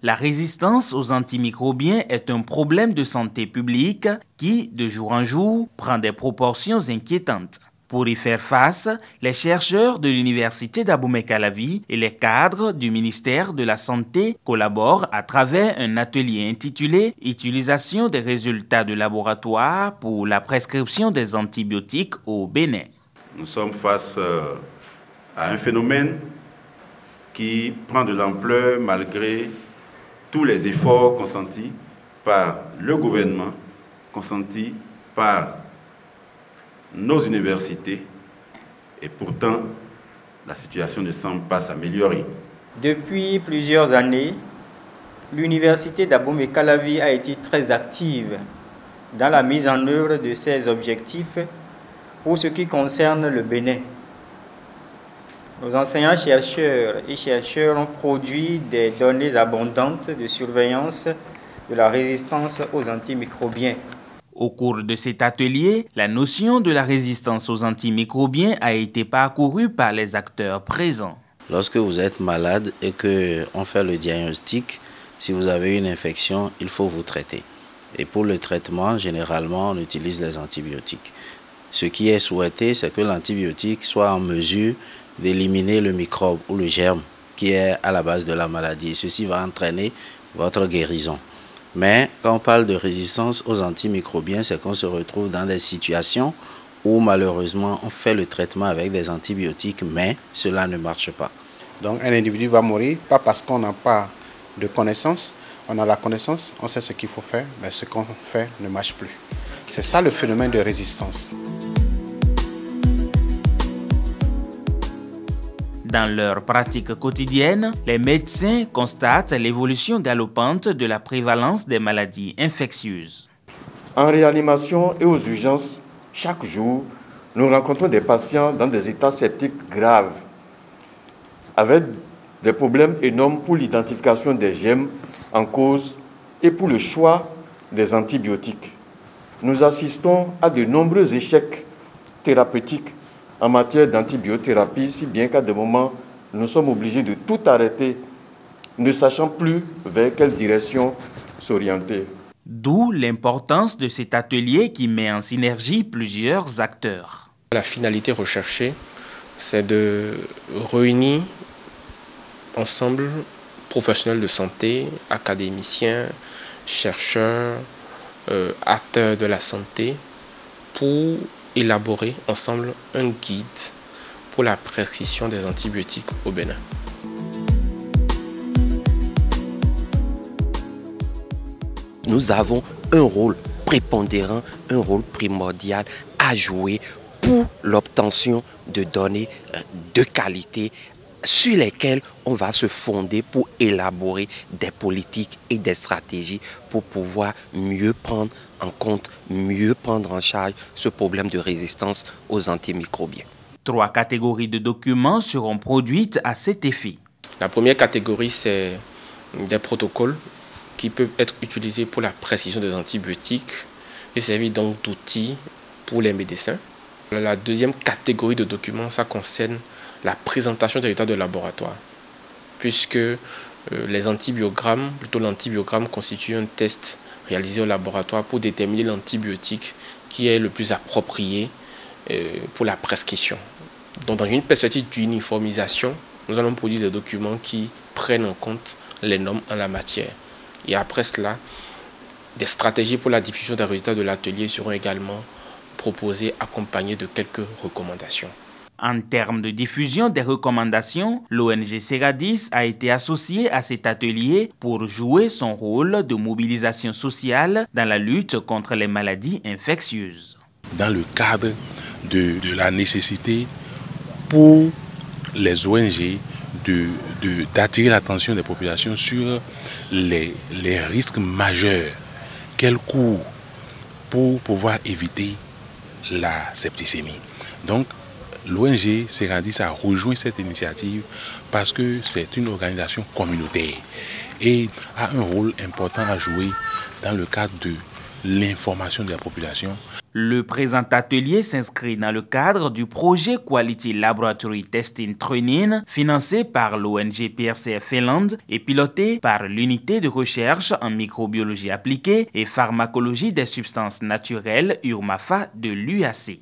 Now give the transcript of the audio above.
La résistance aux antimicrobiens est un problème de santé publique qui, de jour en jour, prend des proportions inquiétantes. Pour y faire face, les chercheurs de l'Université d'Abomey-Calavi et les cadres du ministère de la Santé collaborent à travers un atelier intitulé « Utilisation des résultats de laboratoire pour la prescription des antibiotiques au Bénin ». Nous sommes face à un phénomène qui prend de l'ampleur malgré tous les efforts consentis par le gouvernement, consentis par nos universités, et pourtant, la situation ne semble pas s'améliorer. Depuis plusieurs années, l'Université d'Abomey-Calavi a été très active dans la mise en œuvre de ses objectifs pour ce qui concerne le Bénin. Nos enseignants-chercheurs et chercheurs ont produit des données abondantes de surveillance de la résistance aux antimicrobiens. Au cours de cet atelier, la notion de la résistance aux antimicrobiens a été parcourue par les acteurs présents. Lorsque vous êtes malade et qu'on fait le diagnostic, si vous avez une infection, il faut vous traiter. Et pour le traitement, généralement, on utilise les antibiotiques. Ce qui est souhaité, c'est que l'antibiotique soit en mesure d'éliminer le microbe ou le germe qui est à la base de la maladie. Ceci va entraîner votre guérison. Mais quand on parle de résistance aux antimicrobiens, c'est qu'on se retrouve dans des situations où malheureusement on fait le traitement avec des antibiotiques, mais cela ne marche pas. Donc un individu va mourir, pas parce qu'on n'a pas de connaissance, on a la connaissance, on sait ce qu'il faut faire, mais ce qu'on fait ne marche plus. C'est ça le phénomène de résistance. Dans leur pratique quotidienne, les médecins constatent l'évolution galopante de la prévalence des maladies infectieuses. En réanimation et aux urgences, chaque jour, nous rencontrons des patients dans des états septiques graves, avec des problèmes énormes pour l'identification des germes en cause et pour le choix des antibiotiques. Nous assistons à de nombreux échecs thérapeutiques en matière d'antibiothérapie, si bien qu'à des moments, nous sommes obligés de tout arrêter, ne sachant plus vers quelle direction s'orienter. D'où l'importance de cet atelier qui met en synergie plusieurs acteurs. La finalité recherchée, c'est de réunir ensemble professionnels de santé, académiciens, chercheurs, acteurs de la santé, pour élaborer ensemble un guide pour la prescription des antibiotiques au Bénin. Nous avons un rôle prépondérant, un rôle primordial à jouer pour l'obtention de données de qualité sur lesquelles on va se fonder pour élaborer des politiques et des stratégies pour pouvoir mieux prendre en compte, mieux prendre en charge ce problème de résistance aux antimicrobiens. 3 catégories de documents seront produites à cet effet. La première catégorie, c'est des protocoles qui peuvent être utilisés pour la prescription des antibiotiques et servir donc d'outils pour les médecins. La deuxième catégorie de documents, ça concerne la présentation des résultats de laboratoire, puisque les antibiogrammes, plutôt l'antibiogramme, constitue un test réalisé au laboratoire pour déterminer l'antibiotique qui est le plus approprié pour la prescription. Donc dans une perspective d'uniformisation, nous allons produire des documents qui prennent en compte les normes en la matière. Et après cela, des stratégies pour la diffusion des résultats de l'atelier seront également proposées, accompagnées de quelques recommandations. En termes de diffusion des recommandations, l'ONG Seradis a été associée à cet atelier pour jouer son rôle de mobilisation sociale dans la lutte contre les maladies infectieuses. Dans le cadre de la nécessité pour les ONG d'attirer l'attention des populations sur les risques majeurs qu'elles courent pour pouvoir éviter la septicémie. Donc, l'ONG Seradis a rejoint cette initiative parce que c'est une organisation communautaire et a un rôle important à jouer dans le cadre de l'information de la population. Le présent atelier s'inscrit dans le cadre du projet Quality Laboratory Testing Training financé par l'ONG PRCF Finland et piloté par l'unité de recherche en microbiologie appliquée et pharmacologie des substances naturelles URMAFA de l'UAC.